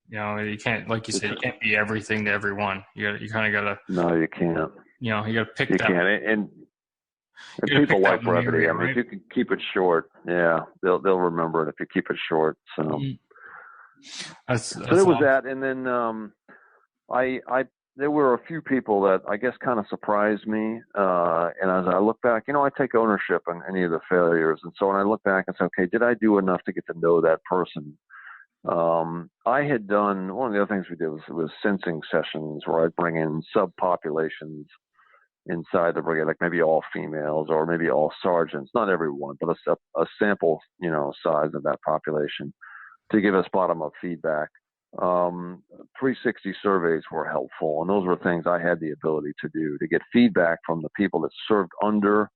you can't, like you said, you can't be everything to everyone. You kind of got to. No, you can't. You got to pick you that. Can't. And people like brevity. Area, right? If you can keep it short, they'll remember it if you keep it short. So that's it was that. And then there were a few people that I guess kind of surprised me. And as I look back, I take ownership on any of the failures. And so when I look back and say, okay, did I do enough to get to know that person? I had done, one of the other things we did was sensing sessions where I'd bring in subpopulations inside the brigade, like maybe all females or maybe all sergeants, not everyone, but a sample, size of that population to give us bottom-up feedback. 360 surveys were helpful, and those were things I had the ability to do, to get feedback from the people that served under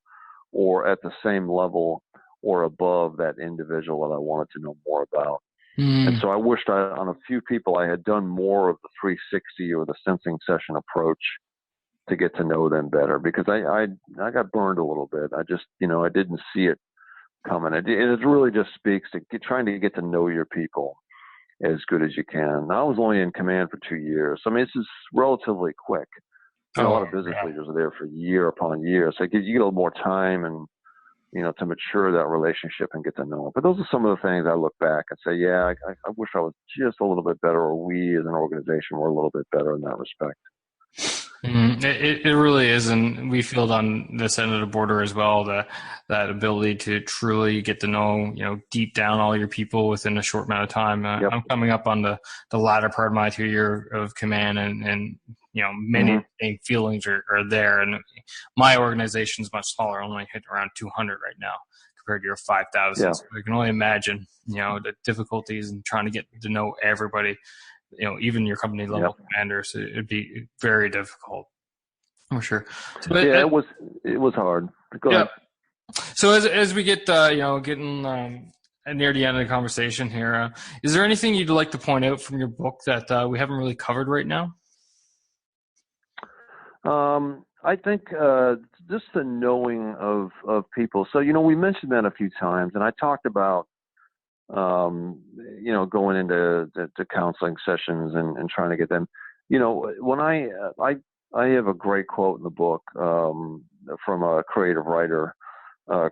or at the same level or above that individual that I wanted to know more about. And so I wished on a few people I had done more of the 360 or the sensing session approach to get to know them better, because I got burned a little bit. I just, I didn't see it coming. It really just speaks to trying to get to know your people as good as you can. I was only in command for 2 years. I mean, this is relatively quick. A lot of business leaders are there for year upon year. So you get a little more time and, to mature that relationship and get to know them. But those are some of the things I look back and say, I wish I was just a little bit better, or we as an organization were a little bit better in that respect. It really is, and we feel it on this end of the border as well. That ability to truly get to know, deep down all your people within a short amount of time. Yep. I'm coming up on the latter part of my 2 year of command, and many of Hmm. the same feelings are there. And my organization is much smaller, only hitting around 200 right now compared to your 5,000. Yeah. So I can only imagine, the difficulties in trying to get to know everybody, even your company Yep. level commanders. It'd be very difficult for sure. So, Yeah. It was hard. Go yeah. ahead. So as we get getting near the end of the conversation here, is there anything you'd like to point out from your book that we haven't really covered right now? I think just the knowing of people. So we mentioned that a few times, and I talked about going into to counseling sessions and trying to get them. When I have a great quote in the book from a creative writer,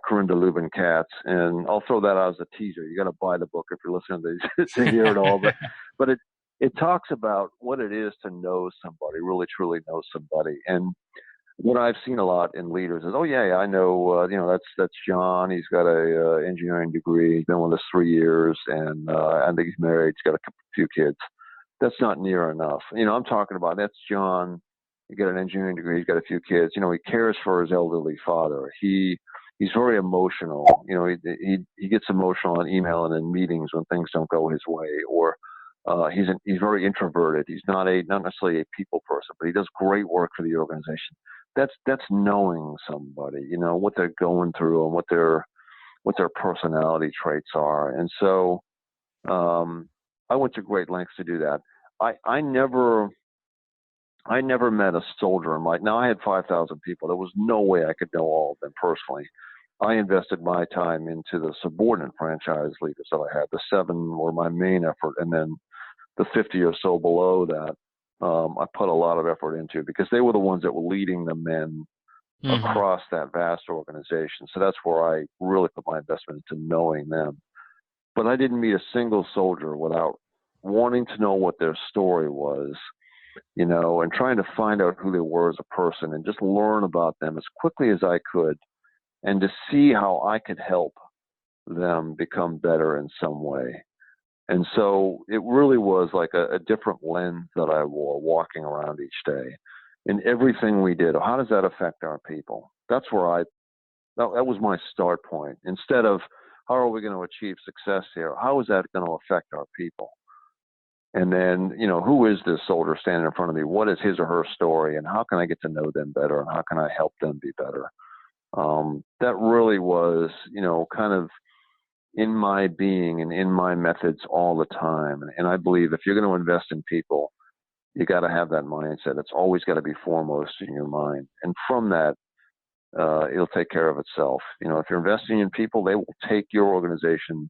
Corinda Lubin Katz, and I'll throw that out as a teaser. You got to buy the book if you're listening to hear it all, but it talks about what it is to know somebody, really truly know somebody, and what I've seen a lot in leaders is, oh yeah, I know, that's John. He's got a engineering degree. He's been with us 3 years, and I think he's married. He's got a few kids. That's not near enough. I'm talking about that's John. He got an engineering degree. He's got a few kids. He cares for his elderly father. He's very emotional. He gets emotional on email and in meetings when things don't go his way, or he's very introverted. He's not necessarily a people person, but he does great work for the organization. That's knowing somebody, what they're going through and what their personality traits are. And so I went to great lengths to do that. I never met a soldier in my. Now I had 5,000 people. There was no way I could know all of them personally. I invested my time into the subordinate franchise leaders that I had. The 7 were my main effort, and then the 50 or so below that, I put a lot of effort into because they were the ones that were leading the men Hmm. across that vast organization. So that's where I really put my investment into knowing them. But I didn't meet a single soldier without wanting to know what their story was, and trying to find out who they were as a person and just learn about them as quickly as I could and to see how I could help them become better in some way. And so it really was like a different lens that I wore walking around each day. In everything we did, how does that affect our people? That's where that was my start point. Instead of how are we going to achieve success here? How is that going to affect our people? And then, who is this soldier standing in front of me? What is his or her story? And how can I get to know them better? And how can I help them be better? That really was, kind of in my being and in my methods all the time. And I believe if you're going to invest in people, you got to have that mindset. It's always got to be foremost in your mind. And from that, it'll take care of itself. If you're investing in people, they will take your organization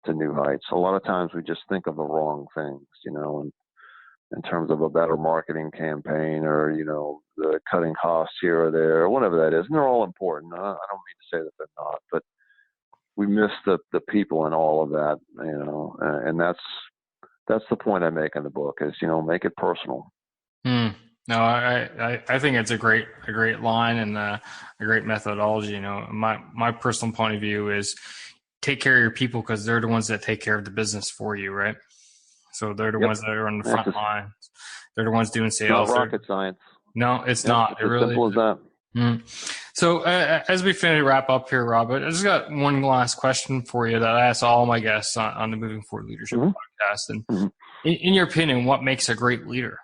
to new heights. A lot of times we just think of the wrong things, in terms of a better marketing campaign or, the cutting costs here or there, or whatever that is. And they're all important. I don't mean to say that they're not, but we miss the people in all of that, and that's the point I make in the book is, make it personal. Hmm. No, I think it's a great line and a great methodology. My personal point of view is take care of your people because they're the ones that take care of the business for you, right? So they're the Yep. ones that are on the That's front just, line. They're the ones doing it's not sales. rocket science. No, it's Yep. not. It's It as really simple as isn't. that. So as we finish wrap up here, Robert, I just got one last question for you that I ask all my guests on the Moving Forward Leadership Hmm. podcast. And Hmm. in your opinion, what makes a great leader?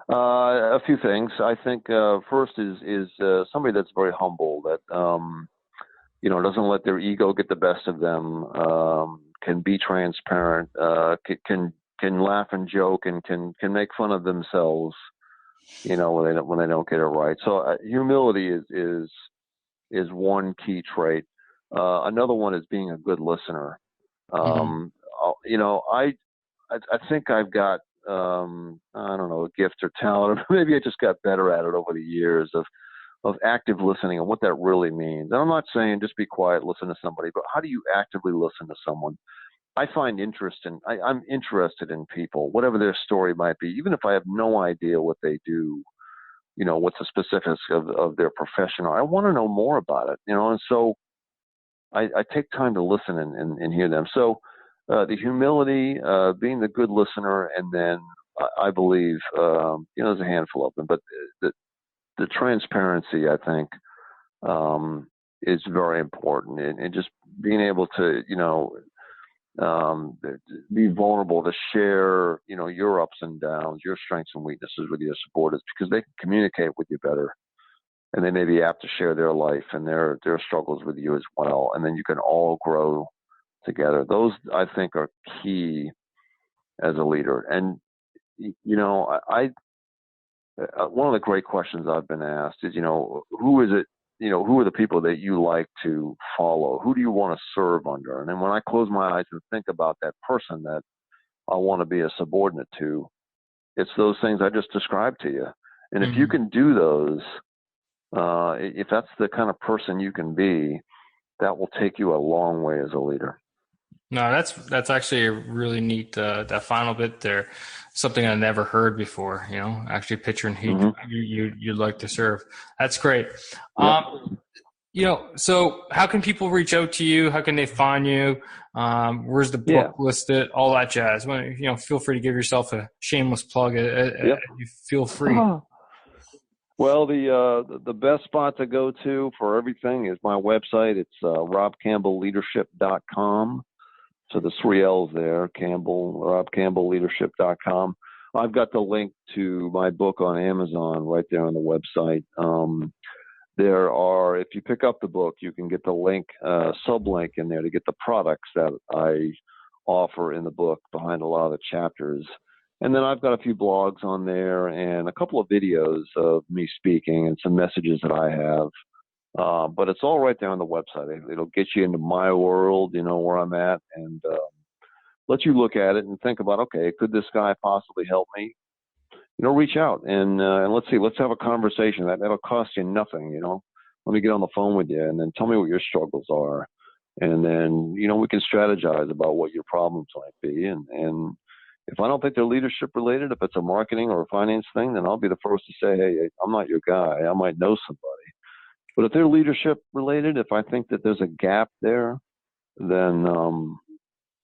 A few things. I think first is somebody that's very humble, that doesn't let their ego get the best of them. Can be transparent. Can laugh and joke and can make fun of themselves. When they don't get it right. So humility is one key trait. Another one is being a good listener. Mm-hmm. Um, I think I've got I don't know, a gift or talent, or maybe I just got better at it over the years of active listening and what that really means. And I'm not saying just be quiet, listen to somebody, but how do you actively listen to someone? I find I'm interested in people, whatever their story might be, even if I have no idea what they do, what the specifics of their profession are. I want to know more about it, and so I take time to listen and hear them. So the humility, being the good listener, and then I believe, there's a handful of them, but the, the transparency, I think, is very important, and just being able to, um, be vulnerable to share, your ups and downs, your strengths and weaknesses with your supporters, because they can communicate with you better, and they may be apt to share their life and their struggles with you as well, and then you can all grow together. Those, I think, are key as a leader. And one of the great questions I've been asked is, who is it? Who are the people that you like to follow? Who do you want to serve under? And then when I close my eyes and think about that person that I want to be a subordinate to, it's those things I just described to you. And if you Hmm. can do those, if that's the kind of person you can be, that will take you a long way as a leader. No, that's actually a really neat that final bit there. Something I never heard before. Actually picturing who Hmm. you'd like to serve. That's great. Yep. So how can people reach out to you? How can they find you? Where's the Yeah. book listed? All that jazz. Feel free to give yourself a shameless plug. Yep. You feel free. Well, the best spot to go to for everything is my website. It's robcampbellleadership.com. So the three L's there, Campbell, robcampbellleadership.com. I've got the link to my book on Amazon right there on the website. If you pick up the book, you can get the link, sublink in there to get the products that I offer in the book behind a lot of the chapters. And then I've got a few blogs on there and a couple of videos of me speaking and some messages that I have. But it's all right there on the website. It'll get you into my world, where I'm at, and let you look at it and think about, okay, could this guy possibly help me? Reach out and let's see, let's have a conversation. That'll cost you nothing. Let me get on the phone with you and then tell me what your struggles are, and then we can strategize about what your problems might be. And if I don't think they're leadership related, if it's a marketing or a finance thing, then I'll be the first to say, hey, I'm not your guy. I might know somebody. But if they're leadership related, if I think that there's a gap there, then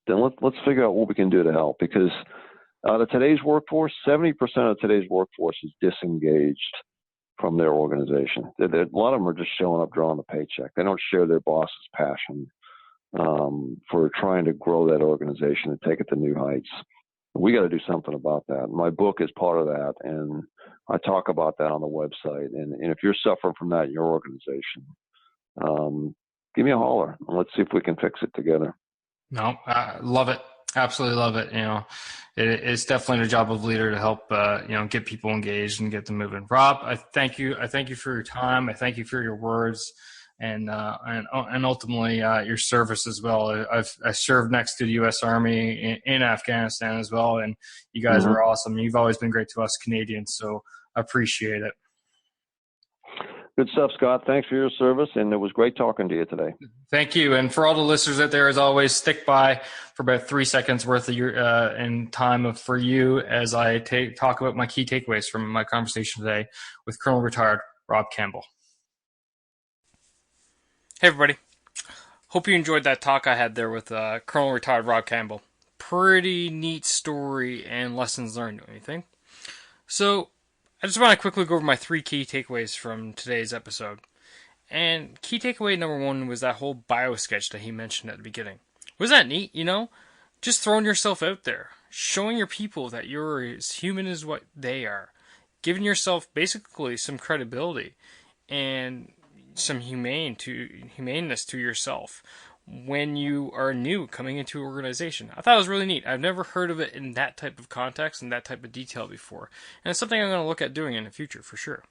let's figure out what we can do to help. Because today's workforce, 70% of today's workforce is disengaged from their organization. A lot of them are just showing up, drawing the paycheck. They don't share their boss's passion for trying to grow that organization and take it to new heights. We got to do something about that. My book is part of that, and I talk about that on the website. And if you're suffering from that in your organization, give me a holler and let's see if we can fix it together. No, I love it. Absolutely love it. It's definitely the job of leader to help, get people engaged and get them moving. Rob, I thank you. I thank you for your time. I thank you for your words and ultimately, your service as well. I served next to the U.S. Army in Afghanistan as well. And you guys Mm-hmm. are awesome. You've always been great to us Canadians. So I appreciate it. Good stuff, Scott. Thanks for your service, and it was great talking to you today. Thank you. And for all the listeners out there, as always, stick by for about 3 seconds worth of your in time for you as I talk about my key takeaways from my conversation today with Colonel Retired Rob Campbell. Hey, everybody. Hope you enjoyed that talk I had there with Colonel Retired Rob Campbell. Pretty neat story and lessons learned, don't you think? So, I just want to quickly go over my 3 key takeaways from today's episode. And key takeaway number 1 was that whole bio sketch that he mentioned at the beginning. Was that neat, Just throwing yourself out there, showing your people that you're as human as what they are, giving yourself basically some credibility and some humaneness to yourself when you are new coming into an organization. I thought it was really neat. I've never heard of it in that type of context and that type of detail before. And it's something I'm going to look at doing in the future for sure.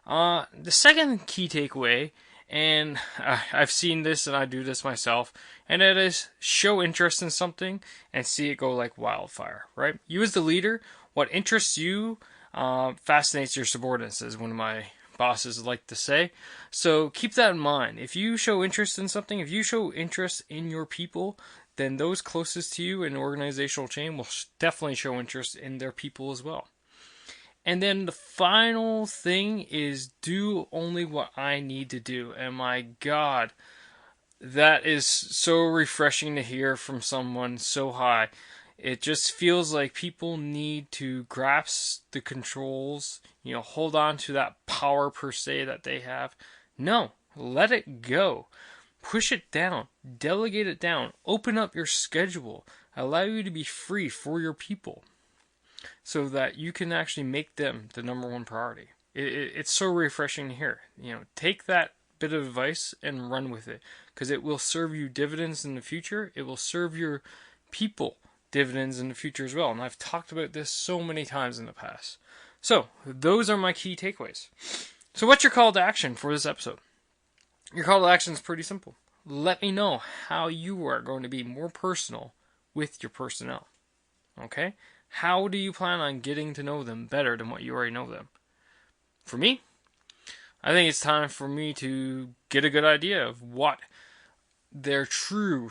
The second key takeaway, and I've seen this and I do this myself, and it is show interest in something and see it go like wildfire, right? You as the leader, what interests you fascinates your subordinates, as one of my bosses like to say. So keep that in mind. If you show interest in something, if you show interest in your people, then those closest to you in the organizational chain will definitely show interest in their people as well. And then the final thing is do only what I need to do. And my God, that is so refreshing to hear from someone so high. It just feels like people need to grasp the controls, hold on to that power per se that they have. No, let it go. Push it down. Delegate it down. Open up your schedule. Allow you to be free for your people so that you can actually make them the number one priority. It's so refreshing to hear. Take that bit of advice and run with it, because it will serve you dividends in the future. It will serve your people dividends in the future as well. And I've talked about this so many times in the past. So those are my key takeaways. So what's your call to action for this episode? Your call to action is pretty simple. Let me know how you are going to be more personal with your personnel. Okay? How do you plan on getting to know them better than what you already know them? For me, I think it's time for me to get a good idea of what their true,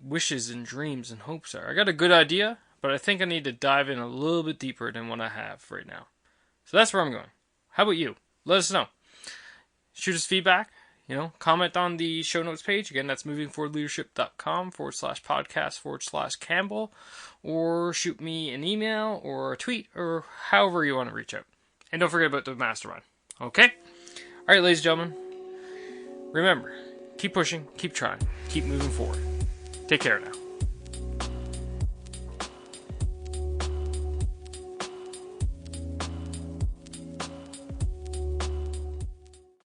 wishes and dreams and hopes are. I got a good idea, but I think I need to dive in a little bit deeper than what I have right now. So that's where I'm going. How about you? Let us know. Shoot us feedback. Comment on the show notes page. Again, that's movingforwardleadership.com/podcast/Campbell. Or shoot me an email or a tweet or however you want to reach out. And don't forget about the mastermind. Okay? All right, ladies and gentlemen. Remember, keep pushing, keep trying, keep moving forward. Take care now.